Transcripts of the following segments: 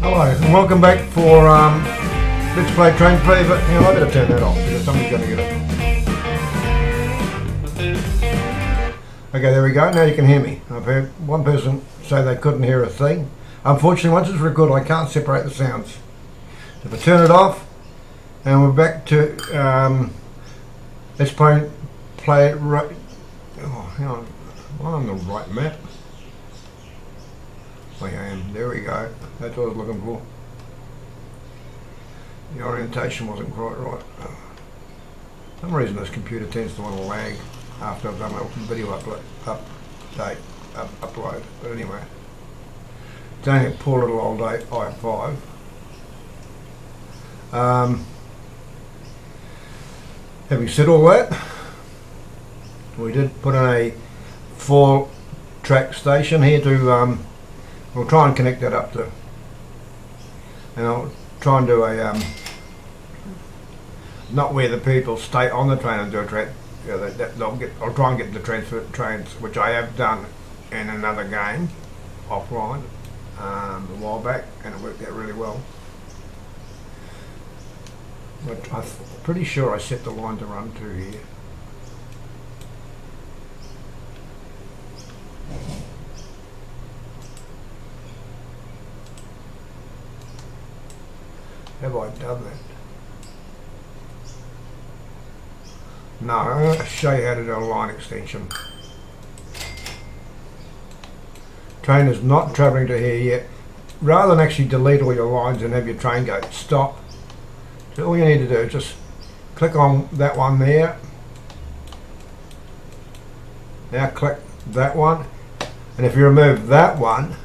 Hello and welcome back for Let's Play Train Play, but hang on, I better turn that off because somebody's going to get it. Okay, there we go, now you can hear me. I've heard one person say they couldn't hear a thing. Unfortunately, once it's recorded I can't separate the sounds. If I turn it off, and we're back to Let's Play right. Oh, hang on, am I on the right map? I am. There we go. That's what I was looking for. The orientation wasn't quite right. For some reason this computer tends to want to lag after I've done a video upload. But anyway, it's only a poor little old i5. Having said all that, we did put in a 4-track station here to we'll try and connect that up to, and I'll try and do a not where the people stay on the train and do a track. I'll try and get the transfer trains, which I have done in another game offline a while back, and it worked out really well. But I'm pretty sure I set the line to run to here. Have I done that? No, I'm going to show you how to do a line extension. Train is not travelling to here yet. Rather than actually delete all your lines and have your train go stop, so all you need to do is just click on that one there. Now click that one, and if you remove that one,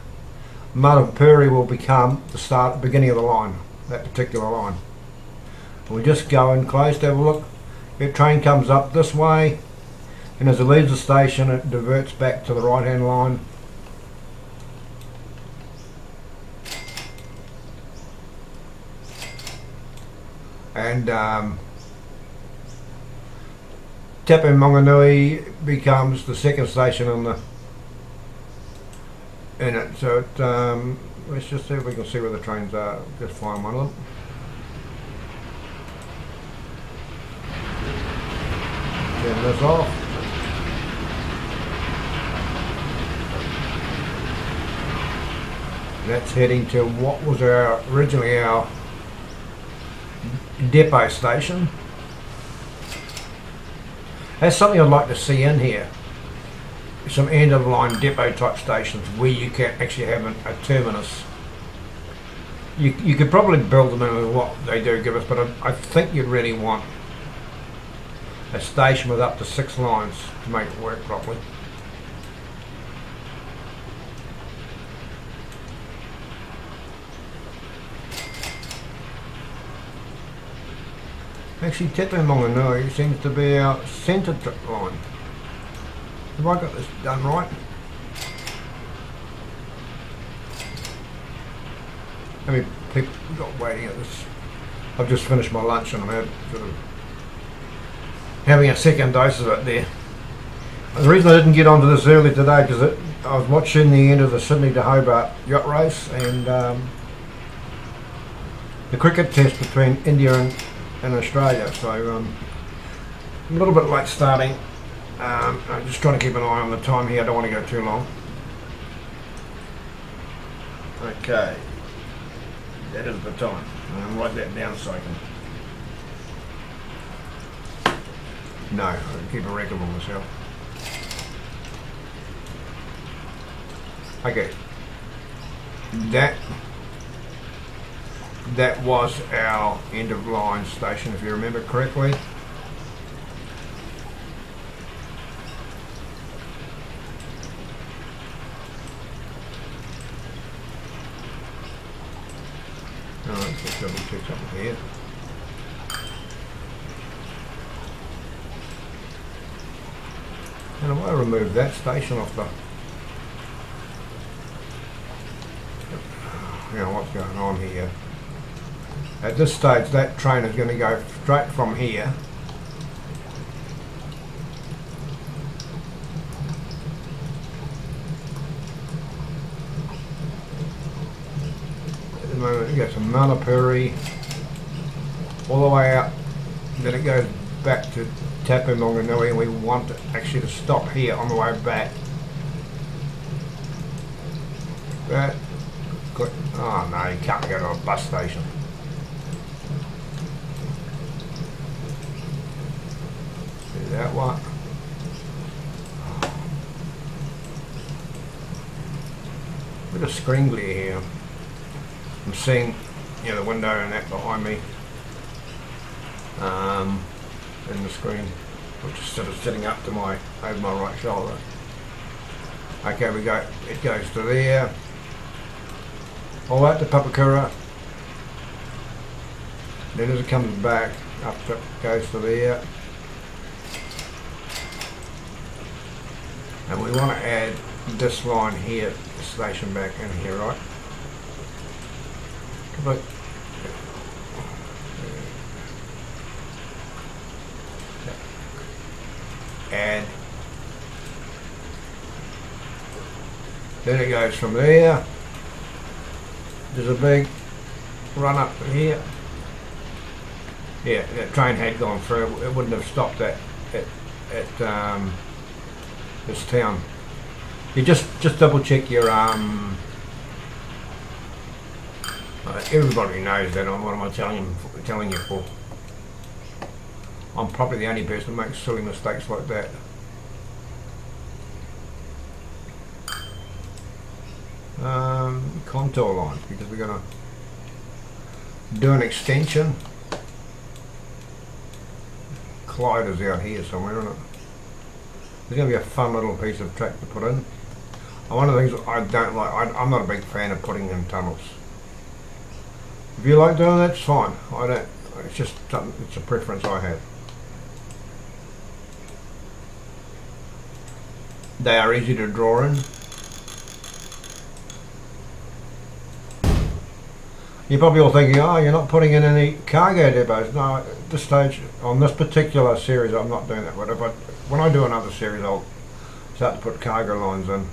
Mudpuri will become the beginning of the line. That particular line. We just go in close to have a look. If train comes up this way, and as it leaves the station it diverts back to the right hand line. And Te Maunganui becomes the second station in it. So it let's just see if we can see where the trains are. Just find one of them. Turn this off. That's heading to what was originally our depot station. That's something I'd like to see in here. Some end of line depot type stations where you can actually have a terminus. You could probably build them in with what they do give us, but I think you'd really want a station with up to 6 lines to make it work properly. Actually, Te Maunganui seems to be our centre line. Have I got this done right? How many people got waiting at this? I've just finished my lunch and I'm sort of having a second dose of it there. The reason I didn't get onto this early today because I was watching the end of the Sydney to Hobart yacht race and the cricket test between India and Australia, so I'm a little bit late starting. I'm just trying to keep an eye on the time here, I don't want to go too long. Okay, that is the time. I'll write that down so I can... No, I can keep a record of myself. Okay, that was our end of line station, if you remember correctly. Let's just double check something here. And I want to remove that station off the... You know what's going on here. At this stage that train is going to go straight from here moment. It goes from Manapuri all the way out. Then it goes back to Tapumonganui, and we want it actually to stop here on the way back. That. Oh no, you can't go to a bus station. Do that one. Bit of screen glare here. I'm seeing, you know, the window and that behind me in the screen, which is sort of sitting up to my over my right shoulder. Okay, we go. It goes to there. All out to Papakura. Then as it comes back, up to, goes to there. And we want to add this line here, the station back in here, right? But add. Then it goes from there. There's a big run up to here. Yeah, that train had gone through. It wouldn't have stopped at this town. You just double check your everybody knows that. What am I telling you for? I'm probably the only person that makes silly mistakes like that. Contour lines, because we're going to do an extension. Clyde is out here somewhere, isn't it? There's going to be a fun little piece of track to put in. One of the things I don't like, I'm not a big fan of putting in tunnels. If you like doing that, it's fine. I don't. It's just it's a preference I have. They are easy to draw in. You're probably all thinking, oh, you're not putting in any cargo depots. No, at this stage, on this particular series, I'm not doing that. But when I do another series, I'll start to put cargo lines in.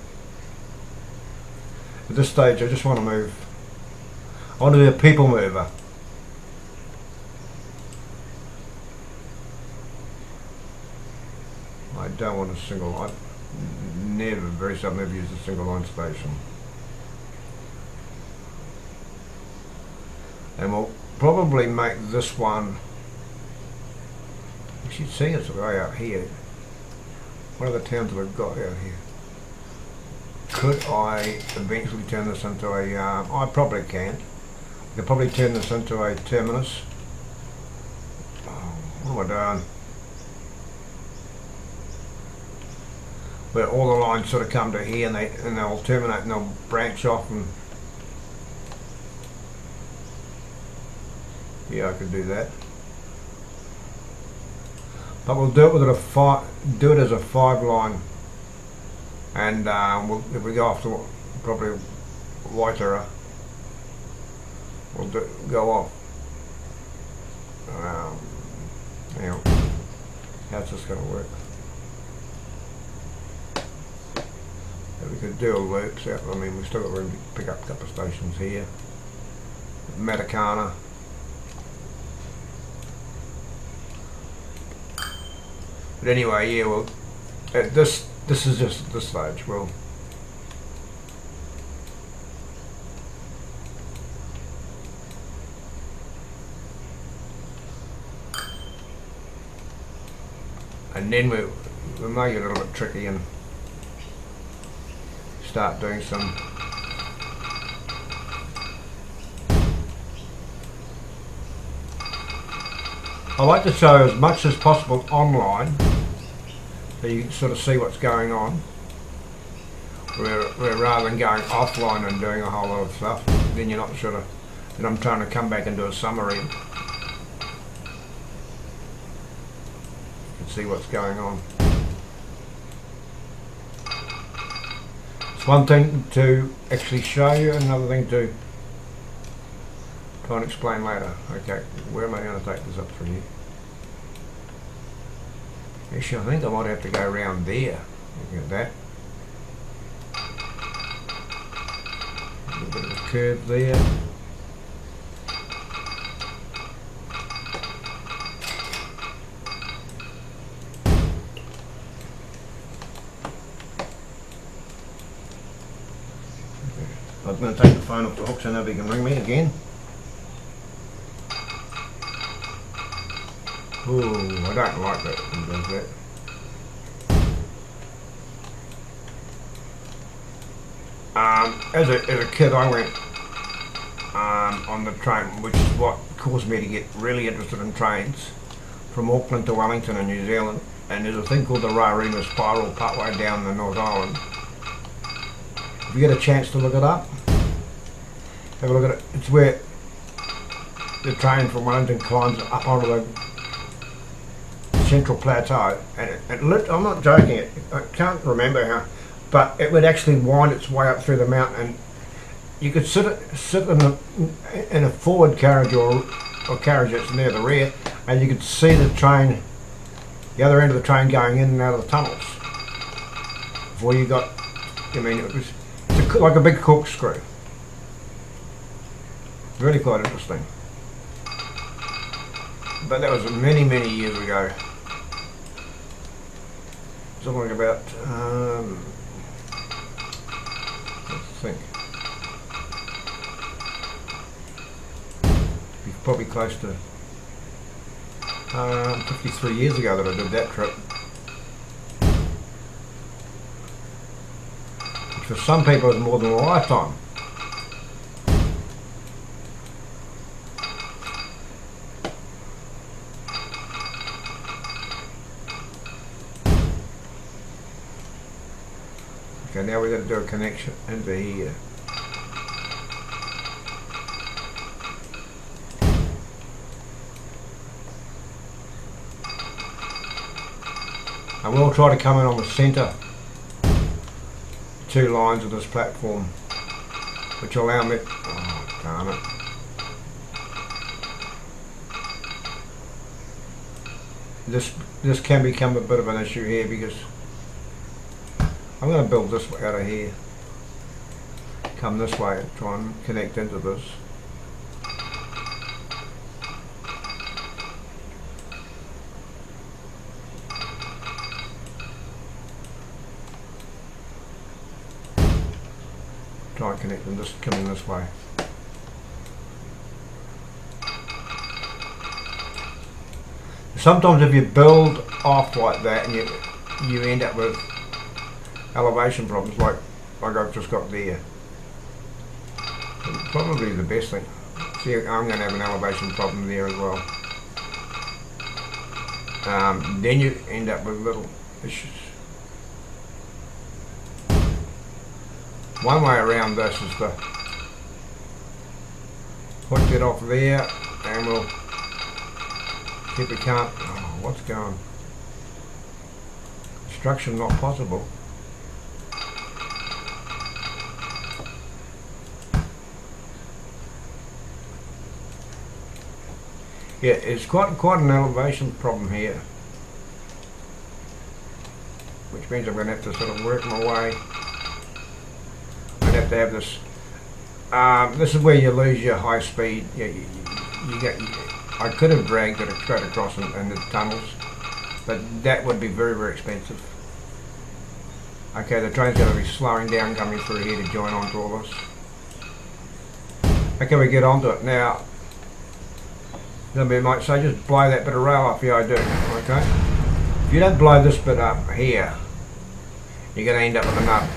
At this stage, I just want to move. I want to be a people mover. I don't want a single line. Never, very seldom ever use a single line station. And we'll probably make this one, you should see it's way out here. What are the towns that I've got out here? Could I eventually turn this into a, I probably can. I could probably turn this into a terminus. Oh, what am I doing? Where all the lines sort of come to here and they'll terminate and they'll branch off and yeah, I could do that. But we'll do it with do it as a 5 line, and if we go off to probably Waitara, we'll go off. Hang on. How's this going to work? Yeah, we could do a loops out. I mean, we've still got room to pick up a couple of stations here. Matakana. But anyway, yeah, well, this is just at this stage. Well, and then we make it a little bit tricky and start doing some. I like to show as much as possible online, so you can sort of see what's going on, where rather than going offline and doing a whole lot of stuff, then you're not sort of, then I'm trying to come back and do a summary. You can see what's going on. It's one thing to actually show you, another thing to try and explain later. Okay, where am I going to take this up from here? Actually, I think I might have to go around there. Look at that. A little bit of a curve there. I'm going to take the phone off the hook so nobody can ring me again. Ooh, I don't like that when it does that. As a kid, I went on the train, which is what caused me to get really interested in trains, from Auckland to Wellington in New Zealand. And there's a thing called the Rairima Spiral partway down the North Island. If you get a chance to look it up, have a look at it. It's where the train from Wellington climbs up onto the central plateau, and I'm not joking, I can't remember how, but it would actually wind its way up through the mountain, and you could sit in a forward carriage or carriage that's near the rear, and you could see the train, the other end of the train going in and out of the tunnels. Before you got, I mean, it was like a big corkscrew. Really quite interesting. But that was many, many years ago. Something about, let's think. Probably close to 53 years ago that I did that trip. Which for some people is more than a lifetime. Okay, now we're going to do a connection into here. And we'll try to come in on the centre two lines of this platform, which will allow me, oh darn it. This can become a bit of an issue here, because I'm going to build this way out of here, come this way and try and connect into this. Try and connect them, just coming this way. Sometimes if you build off like that and you end up with elevation problems like I've just got there. Probably the best thing. See, I'm going to have an elevation problem there as well. Then you end up with little issues. One way around this is to hook it off there, and we'll keep it calm. Oh, what's going? Construction not possible. Yeah, it's quite an elevation problem here, which means I'm going to have to sort of work my way. I'd have to have this. This is where you lose your high speed. I could have dragged it straight across in the tunnels, but that would be very, very expensive. Okay, the train's going to be slowing down coming through here to join onto all this. Okay, we get onto it now. Somebody might say, just blow that bit of rail off. Yeah, I do. Okay. If you don't blow this bit up here, you're going to end up with a nut.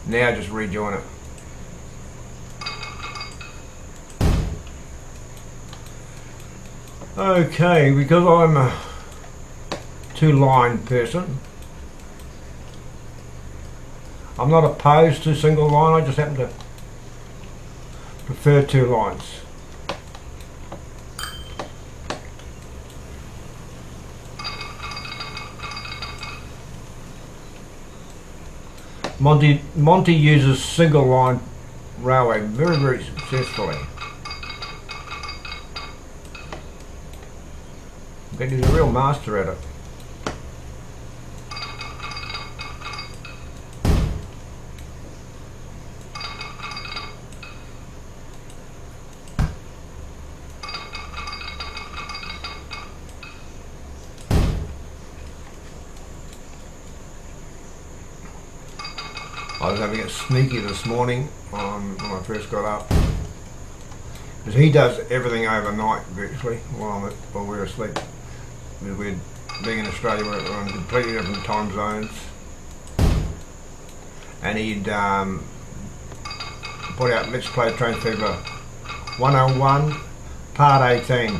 Now just rejoin it. Okay, because I'm a two-line person, I'm not opposed to single line, I just happen to prefer two lines. Monty uses single line railway very, very successfully. But he's a real master at it. I was having it sneaky this morning when I first got up. Because he does everything overnight virtually while we're asleep. Because we're being in Australia, we're on completely different time zones. And he'd put out Let's Play Train Fever 101 Part 18.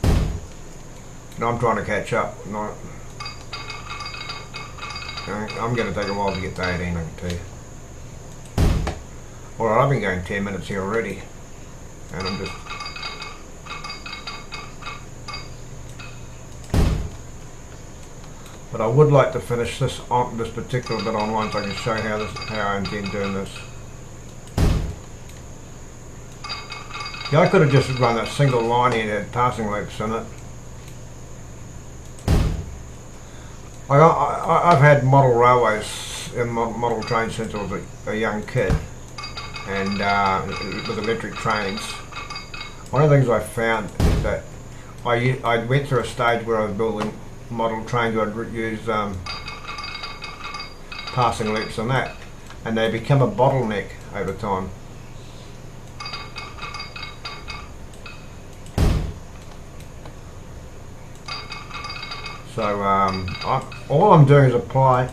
And I'm trying to catch up. I'm going to take a while to get to 18, I can tell you. Alright, I've been going 10 minutes here already. And I'm just... But I would like to finish this particular bit online so I can show how I intend doing this. Yeah, I could have just run a single line here that had passing loops in it. I've had model railways and model trains since I was a young kid, and with electric trains. One of the things I found is that I went through a stage where I was building model trains. I'd use passing loops on that, and they become a bottleneck over time. So all I'm doing is apply.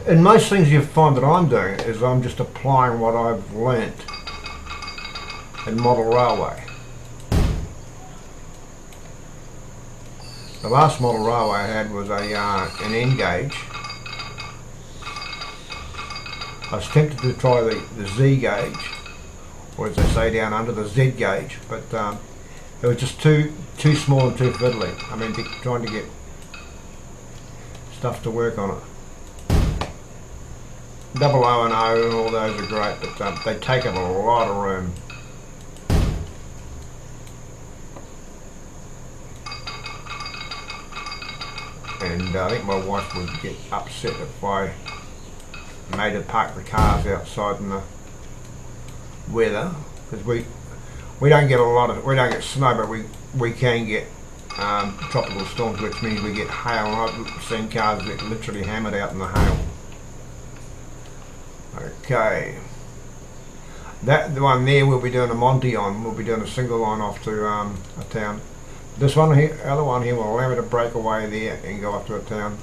And most things you find that I'm doing is I'm just applying what I've learnt in model railway. The last model railway I had was an N gauge. I was tempted to try the Z gauge, or as they say down under, the Z gauge, but it was just too small and too fiddly. I mean, trying to get stuff to work on it. Double O and O and all those are great, but they take up a lot of room. And I think my wife would get upset if I made her park the cars outside in the weather, because we don't get we don't get snow, but we can get tropical storms, which means we get hail. I've seen cars that literally hammered out in the hail. Okay, the one there we'll be doing a Monty on. We'll be doing a single line off to a town. This one here, other one here, will allow me to break away there and go up to a town.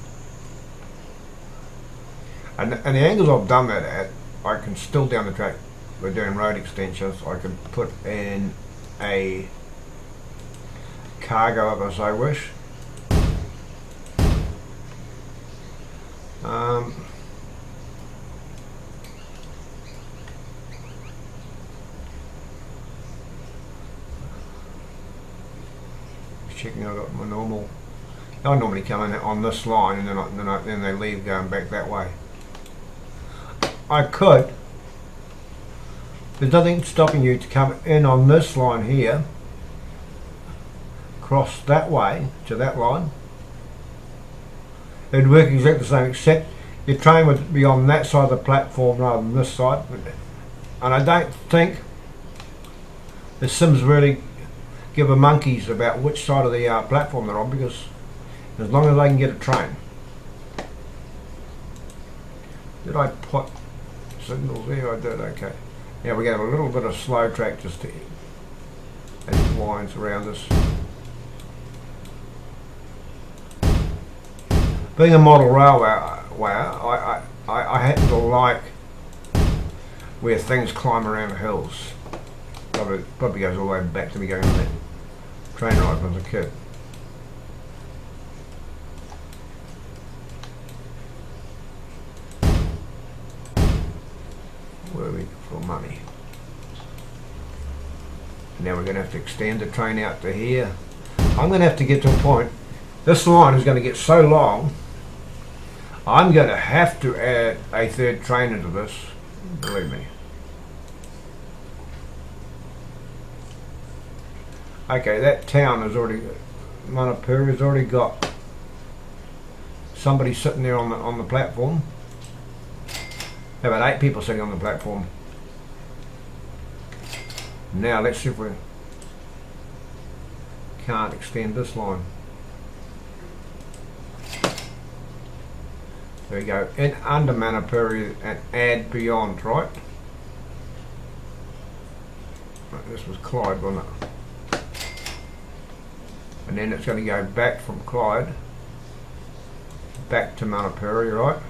And the angles I've done that at, I can still down the track. We're doing road extensions. I can put in a cargo if I so wish. Checking I've got my normal. I normally come in on this line and then they leave going back that way. I could. There's nothing stopping you to come in on this line here, cross that way to that line. It'd work exactly the same, except your train would be on that side of the platform rather than this side. And I don't think the Sims really give a monkeys about which side of the platform they're on, because as long as they can get a train. Did I put signals there? I did, okay. Now we have a little bit of slow track just to as lines around us. Being a model railway, I happen to like where things climb around the hills. Probably goes all the way back to me going on that train ride when I was a kid. Where are we for money? Now we're going to have to extend the train out to here. I'm going to have to get to a point. This line is going to get so long, I'm going to have to add a third train into this, believe me. Okay, that town has already, Manapur has already got somebody sitting there on the platform. There are about 8 people sitting on the platform. Now let's see if we can't extend this line. There we go, in under Manapuri and add beyond, right? This was Clyde, wasn't it? And then it's going to go back from Clyde back to Manapuri, right?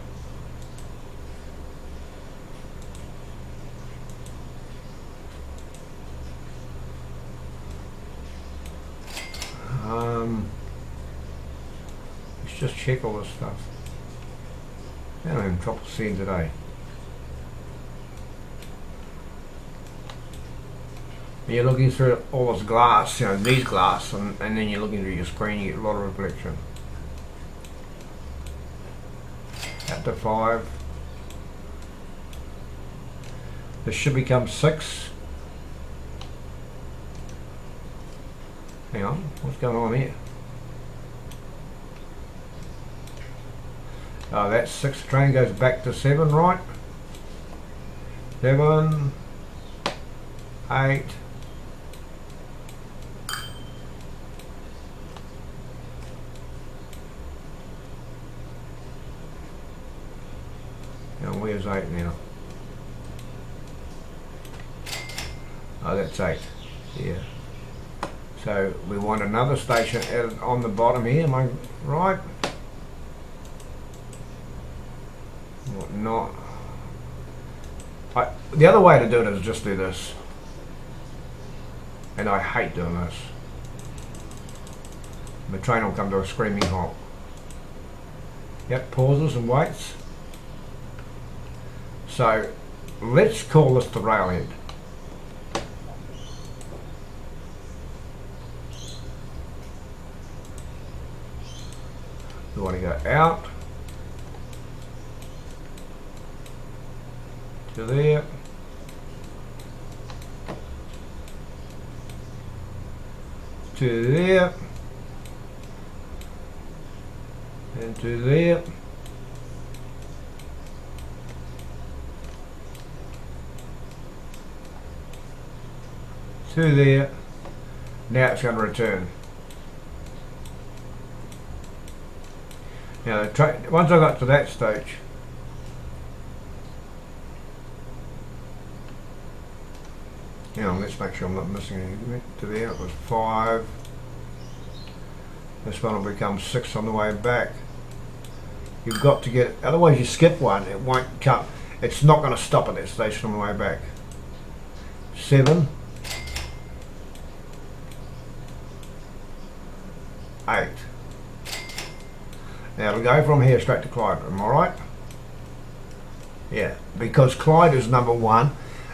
Let's just check all this stuff. I don't even drop a scene today. You're looking through all this glass, you know, these glass, and then you're looking through your screen, you get a lot of reflection. Up to 5. This should become 6. Hang on, what's going on here? Oh, that's 6. Train goes back to 7, right? 7, 8. And where's 8 now? Oh, that's 8. Yeah. So we want another station added on the bottom here, am I right? What not? The other way to do it is just do this. And I hate doing this. The train will come to a screaming halt. Yep, pauses and waits. So let's call this the rail end. We want to go out to there, to there, and to there, to there. Now it's going to return. Now, once I got to that stage, let's make sure I'm not missing anything. To there, it was 5. This one will become 6 on the way back. You've got to get, otherwise you skip one, it won't come. It's not going to stop at that station on the way back. 7, 8. Now it'll go from here straight to Clyde, am I right? Yeah, because Clyde is number 1.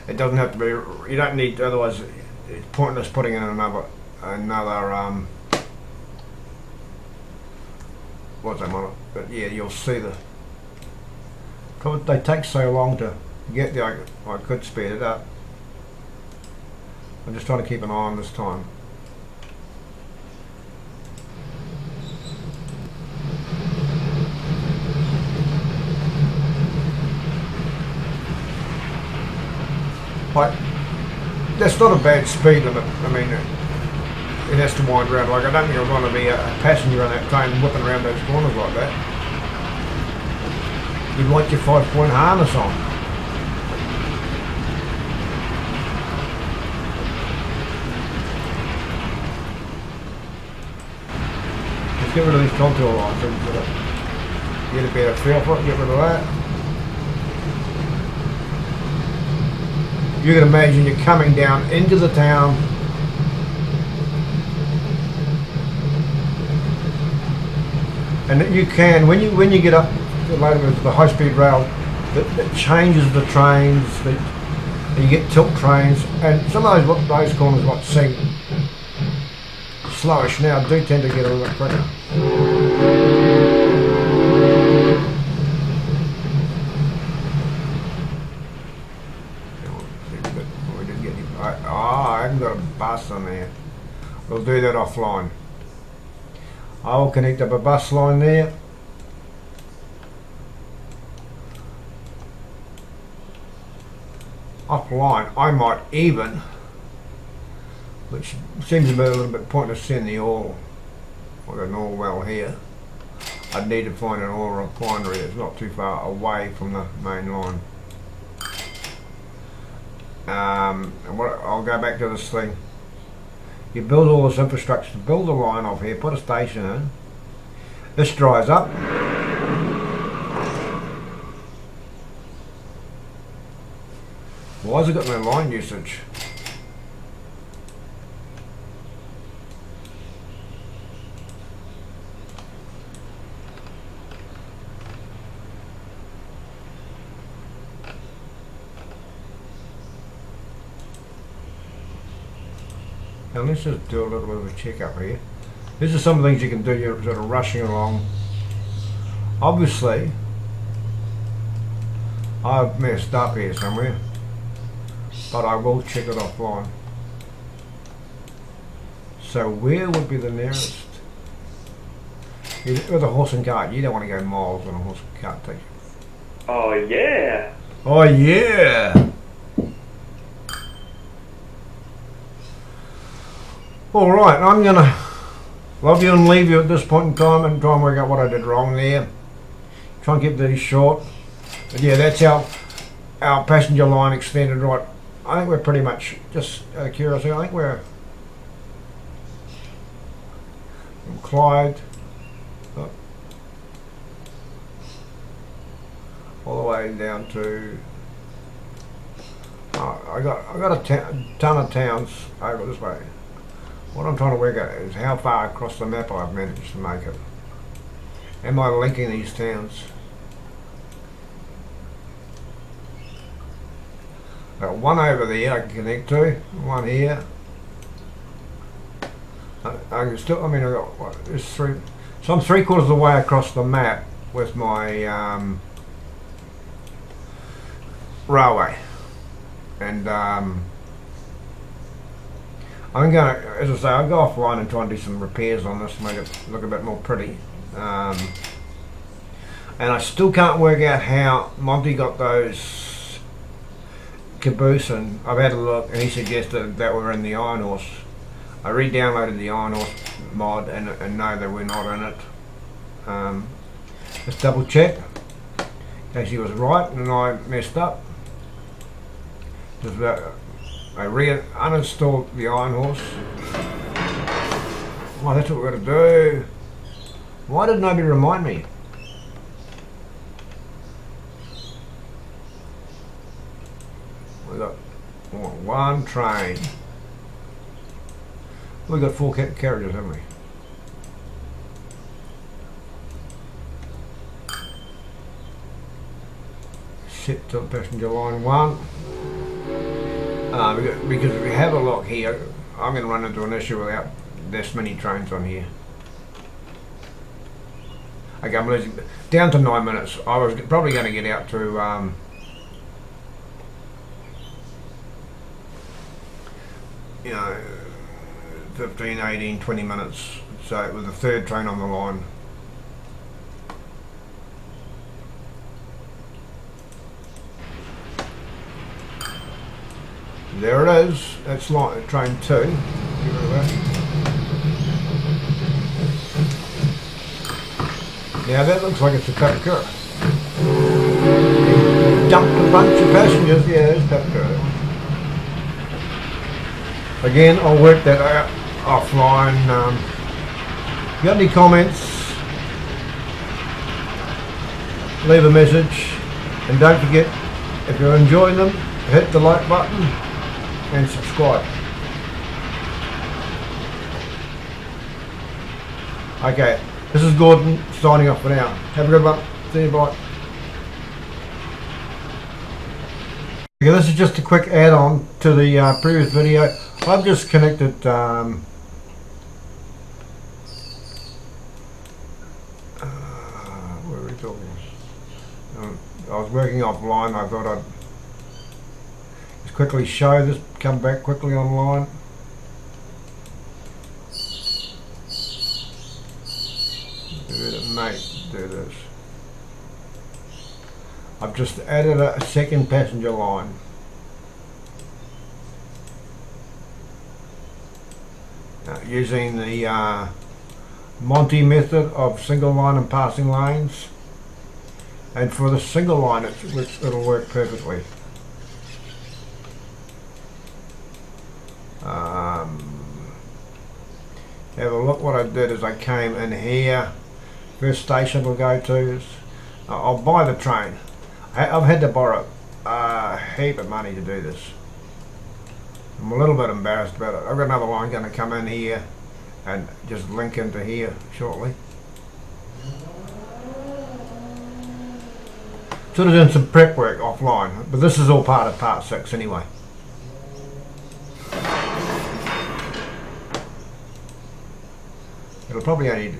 It doesn't have to be, you don't need, otherwise it's pointless putting in another what's that on it? But yeah, you'll see they take so long to get there. I could speed it up. I'm just trying to keep an eye on this time. That's not a bad speed limit. I mean, it has to wind around. Like, I don't think I want to be a passenger on that train whipping around those corners like that. You'd want your 5-point harness on. Let's get rid of these contour lines. Get a better feel for it, get rid of that. You can imagine you're coming down into the town. And you can, when you get up later with the high-speed rail, that changes the trains, you get tilt trains, and some of those corners what seem slowish now do tend to get a little bit quicker. I haven't got a bus on there. We'll do that offline. I will connect up a bus line there. Offline, I might even, which seems to be a little bit pointless in the oil, I've got an oil well here. I'd need to find an oil refinery that's not too far away from the main line. And what, I'll go back to this thing. You build all this infrastructure to build a line off here, put a station in. This dries up. Why has it got no line usage? Now let's just do a little bit of a check up here. These are some of the things you can do. You're sort of rushing along. Obviously, I've messed up here somewhere, but I will check it offline. So where would be the nearest? With a horse and cart, you don't want to go miles on a horse and cart, do you? Oh yeah. Oh yeah! Alright, I'm going to love you and leave you at this point in time and try and work out what I did wrong there. Try and keep these short. But yeah, that's our passenger line extended right. I think we're pretty much, just out of curiosity, I think we're from Clyde all the way down to I got a ton of towns over this way. What I'm trying to work out is how far across the map I've managed to make it. Am I linking these towns? Got one over there I can connect to, one here. I can still, I mean, I got what, there's three. So I'm 3/4 of the way across the map with my railway, and I'm going to, as I say, I'll go offline and try and do some repairs on this to make it look a bit more pretty. And I still can't work out how Monty got those caboose, and I've had a look and he suggested that were in the Iron Horse. I re-downloaded the Iron Horse mod and no, they were not in it. Just double check in case he was right and I messed up. I uninstalled the Iron Horse. Oh, that's what we're going to do. Why did nobody remind me? We got one train. We got 4 carriages, haven't we? Set to passenger line 1. Because if we have a look here, I'm going to run into an issue without this many trains on here. Okay, I'm losing down to 9 minutes. I was probably going to get out to 15, 18, 20 minutes. So it was the 3rd train on the line. There it is. That's like train 2. Get rid of that. Now that looks like it's a Papakura. Dumped a bunch of passengers. Yeah, it's Papakura. Again, I'll work that out offline. If you got any comments, leave a message, and don't forget, if you're enjoying them, hit the like button and subscribe. Okay, this is Gordon signing off for now. Have a good one. See you, bye. Okay, this is just a quick add-on to the previous video. I've just connected where are we talking? I was working offline. I thought I'd just quickly show this, come back quickly online. Do this. I've just added a second passenger line. Using the Monty method of single line and passing lanes. And for the single line, it'll work perfectly. Have a look. What I did is I came in here. First station we'll go to is I'll buy the train. I've had to borrow a heap of money to do this. I'm a little bit embarrassed about it. I've got another line going to come in here and just link into here shortly. Sort of doing some prep work offline, but this is all part of part 6 anyway. It'll probably only,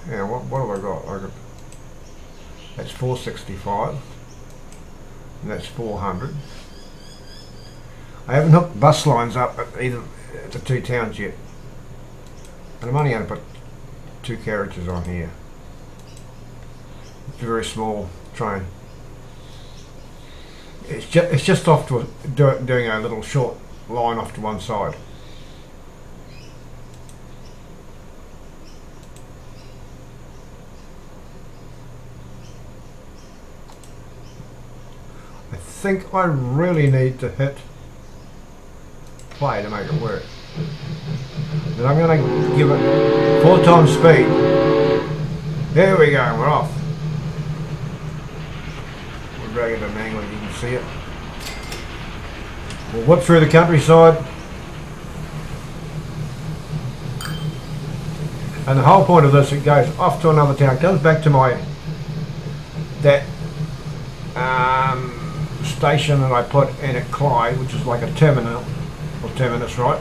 yeah, what have I got? That's 465, and that's 400. I haven't hooked bus lines up at either the two towns yet, and I'm only going to put 2 carriages on here. It's a very small train. It's just off to doing a little short line off to one side. I think I really need to hit play to make it work. Then I'm going to give it 4 times speed. There we go, we're off. We'll drag it at an angle, you can see it. We'll whip through the countryside. And the whole point of this, it goes off to another town. It comes back to that station that I put in at Clyde, which is like a terminal, or terminus, right?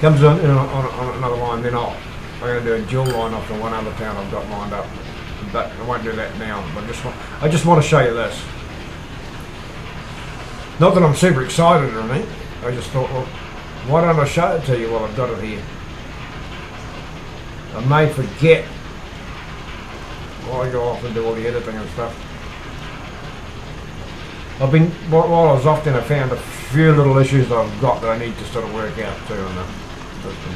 Comes on another line, then I'm going to do a dual line off to one other town I've got lined up. But I won't do that now. But I just want to show you this. Not that I'm super excited or anything. I just thought, well, why don't I show it to you while I've got it here? I may forget while I go off and do all the editing and stuff. While I was off then, I found a few little issues that I've got that I need to sort of work out too on the system.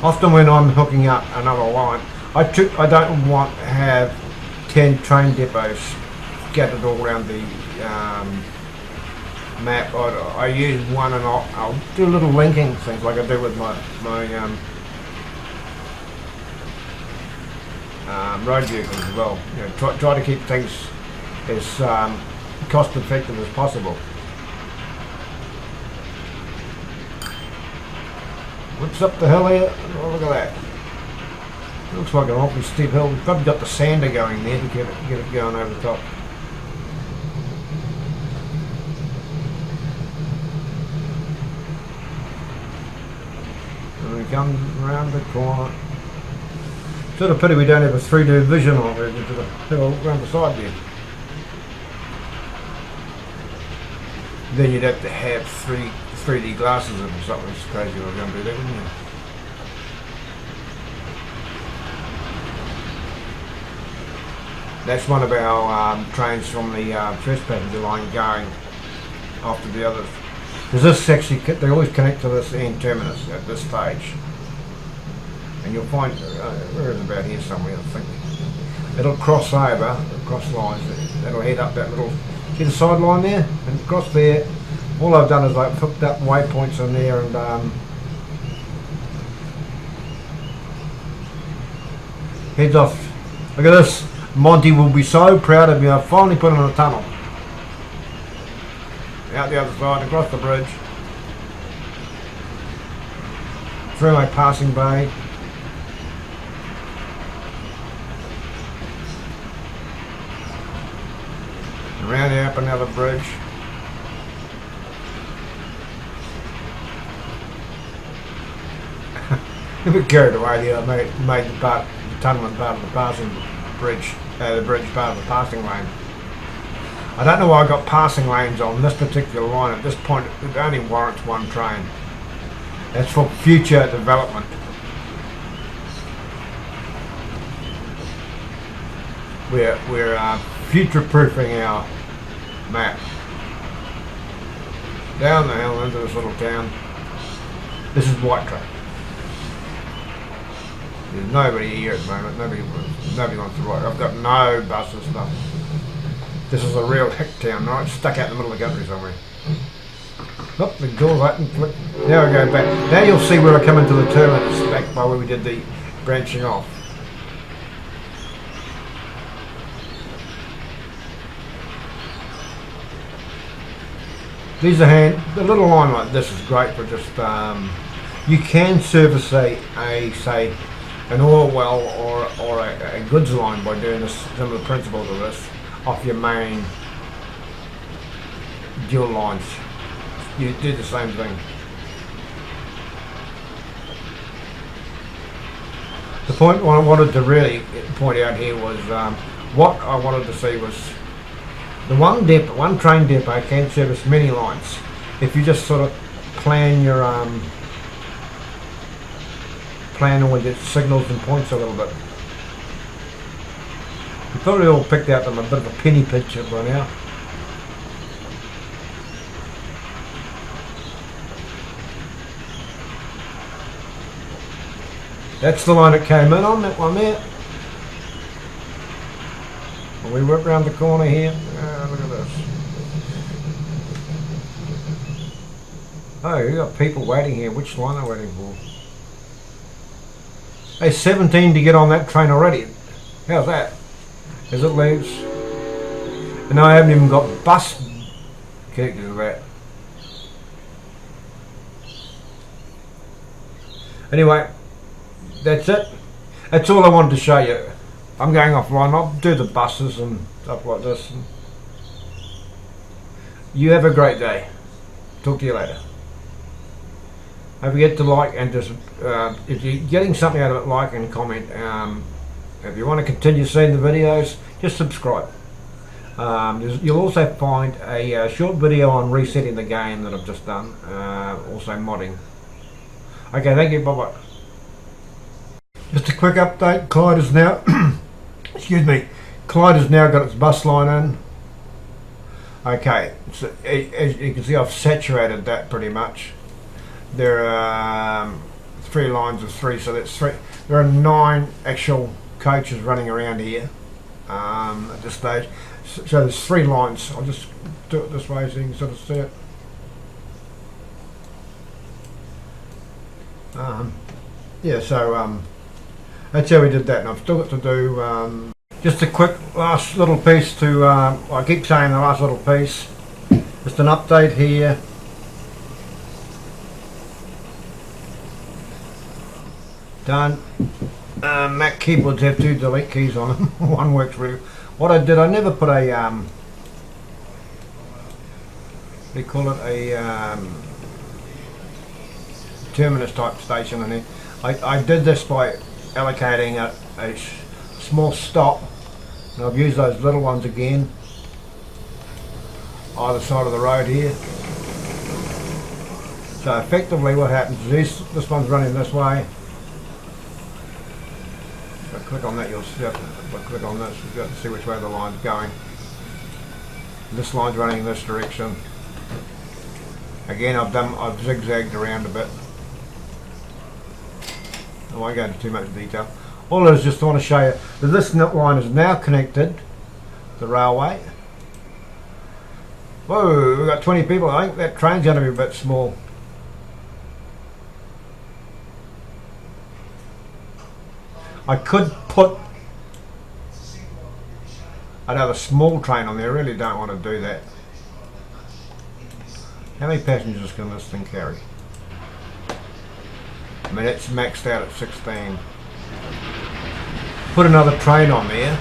Often when I'm hooking up another line, I don't want to have 10 train depots scattered all around the map. I use one and I'll do little linking things like I do with my road vehicles as well. You know, try to keep things as cost effective as possible. Whips up the hill here. Oh, look at that. It looks like an awfully steep hill. We've probably got the sander going there to get it going over the top. And we come around the corner. Sort of pity we don't have a 3D vision on it into the hill around the side there. Then you'd have to have 3D glasses or something. It's crazy we're going to do that, wouldn't you? That's one of our trains from the first passenger line going after the others. Because this actually, they always connect to this end terminus at this stage. And you'll find, where is it, about here somewhere I think. It'll cross over, cross lines, it'll head up that little, see the side line there? And across there, all I've done is I've hooked up waypoints in there and heads off. Look at this. Monty will be so proud of me. I've finally put him in a tunnel. Out the other side, across the bridge. Through my passing bay. Around here up another bridge. A bit carried away here. I made the tunnel part of the passing bridge, the bridge part of the passing lane. I don't know why I got passing lanes on this particular line. At this point, it only warrants one train. That's for future development. We're future-proofing our map. down the hill into this little town. This is White Track. There's nobody here at the moment. Nobody wants to ride. I've got no buses, nothing. This is a real hick town, right? Stuck out in the middle of the country somewhere. Look, the door's open. Flick. Now I go back. Now you'll see where I come into the terminus back by where we did the branching off. These are the little line like this is great for just you can service say an oil well or a goods line by doing this similar principle to this off your main dual lines. You do the same thing. The point what I wanted to really point out here was what I wanted to see was the one train depot can service many lines if you just sort of plan your plan all the signals and points a little bit. You probably all picked out them a bit of a penny picture by now. That's the line that came in on that one there. We whip round the corner here. Look at this. Oh, you got people waiting here. Which line are they waiting for? Hey, 17 to get on that train already. How's that? As it leaves. And I haven't even got bus connected to that. Anyway, that's it. That's all I wanted to show you. I'm going offline. I'll do the buses and stuff like this. You have a great day. Talk to you later. Don't forget to like and just if you're getting something out of it, like and comment. If you want to continue seeing the videos, just subscribe. You'll also find a short video on resetting the game that I've just done. Also modding. Okay, thank you. Bye bye. Just a quick update. Clyde is now excuse me. Clyde has now got its bus line in. Okay, so as you can see, I've saturated that pretty much. There are 3 lines of 3, so that's 3. There are 9 actual coaches running around here at this stage. So there's 3 lines. I'll just do it this way so you can sort of see it. Yeah, so that's how we did that, and I've still got to do just a quick last little piece to, I keep saying the last little piece, just an update here. Done. Mac keyboards have 2 delete keys on them. One works really. What I did, I never put a they call it a terminus type station in there. I did this by allocating a small stop, and I've used those little ones again either side of the road here. So effectively what happens is this one's running this way. If I click on that, you'll see, if I click on this, you've got to see which way the line's going. This line's running in this direction. Again, I've zigzagged around a bit. I won't go into too much detail. All it is, just want to show you that this line is now connected to the railway. Whoa, we've got 20 people. I think that train's going to be a bit small. I could put another small train on there. I really don't want to do that. How many passengers can this thing carry? I mean, it's maxed out at 16. Put another train on there.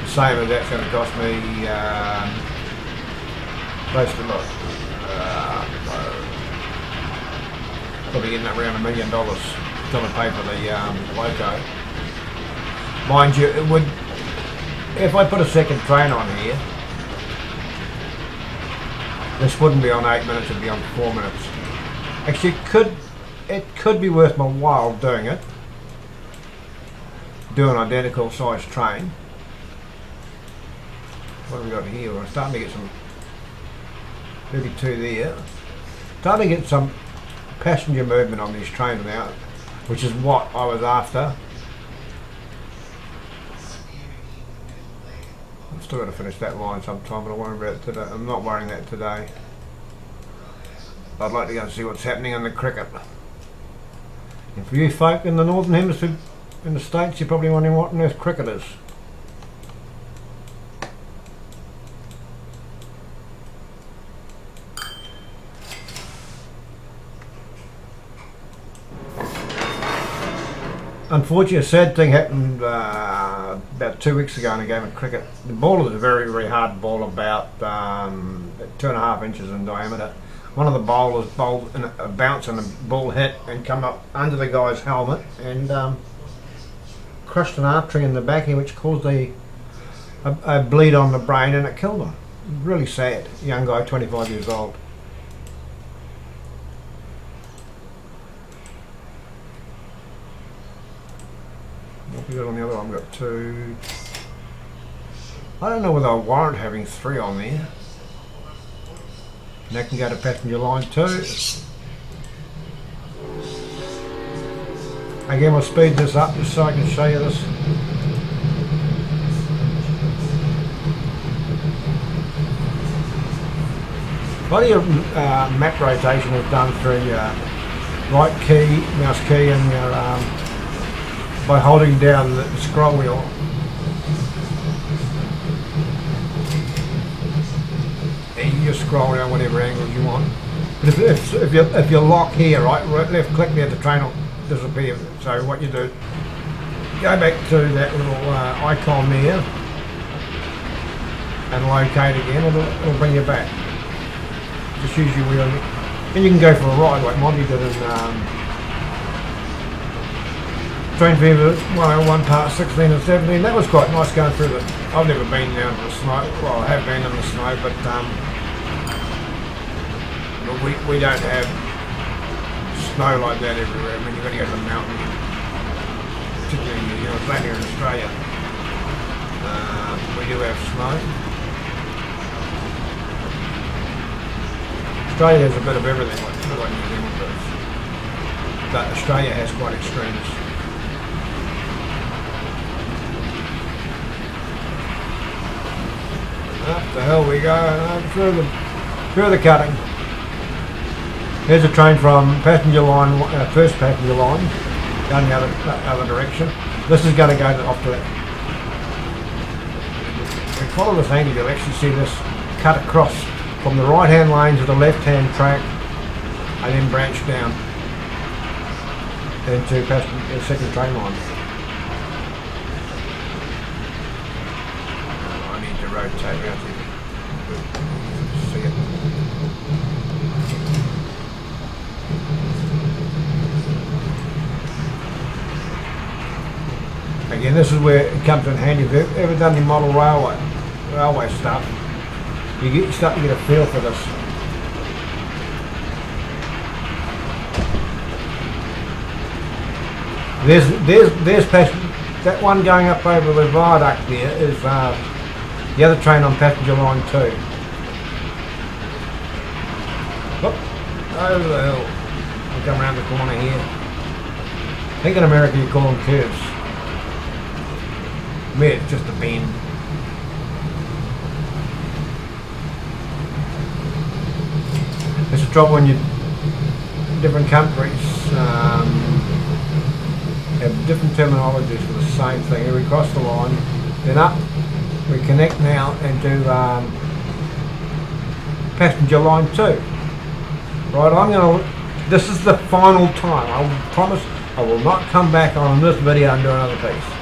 The same as that's going to cost me close to look. Probably getting up around $1 million to pay for the loco. Mind you, it would, if I put a second train on here, this wouldn't be on 8 minutes, it'd be on 4 minutes. Actually, it could be worth my while doing it. Do an identical size train. What have we got here? We're starting to get some 32 there. Starting to get some passenger movement on these trains now, which is what I was after. I'm still going to finish that line sometime, but I won't worry about it today. I'm not worrying that today. I'd like to go and see what's happening in the cricket. And for you folk in the Northern Hemisphere, in the States, you're probably wondering what on earth cricket is. Unfortunately, a sad thing happened about 2 weeks ago in a game of cricket. The ball is a very, very hard ball, about 2.5 inches in diameter. One of the bowlers bowled in a bounce and the ball hit and come up under the guy's helmet and crushed an artery in the back here, which caused a bleed on the brain, and it killed him. Really sad. Young guy, 25 years old. What we got on the other one? We've got 2. I don't know whether I warrant having 3 on there. And that can go to passenger line 2. Again, we'll speed this up just so I can show you this. A lot of your map rotation is done through your right key, mouse key, and your by holding down the scroll wheel. And you just scroll down whatever angles you want. But if you lock here, right left click there, the train will disappear. So what you do, go back to that little icon there and locate again, it'll bring you back. Just use your wheel. And you can go for a ride like Monty did in Train Fever 101 part 16 and 17. That was quite nice going through the... I've never been down to the snow. Well, I have been in the snow, but we don't have snow like that everywhere. I mean, you've got to go to the mountain, particularly in New Zealand, back here in Australia. We do have snow. Australia has a bit of everything, like New Zealand does. But Australia has quite extremes. Up the hill we go, through the cutting. Here's a train from passenger line, first passenger line, going the other direction. This is going to go off to that. If you follow this angle, you'll actually see this cut across from the right hand lane to the left hand track and then branch down into the second train line. Rotate around here. See it. Again, this is where it comes in handy. If you've ever done your model railway stuff, you start to get a feel for this. There's that one going up over the viaduct there is the other train on passenger line 2. Look, over the hill. I'll come around the corner here. I think in America you call them curves. Me, it's just a bend. It's a trouble when you different countries have different terminologies for the same thing. Here we cross the line, then up. We connect now into passenger line 2. Right, this is the final time. I promise I will not come back on this video and do another piece.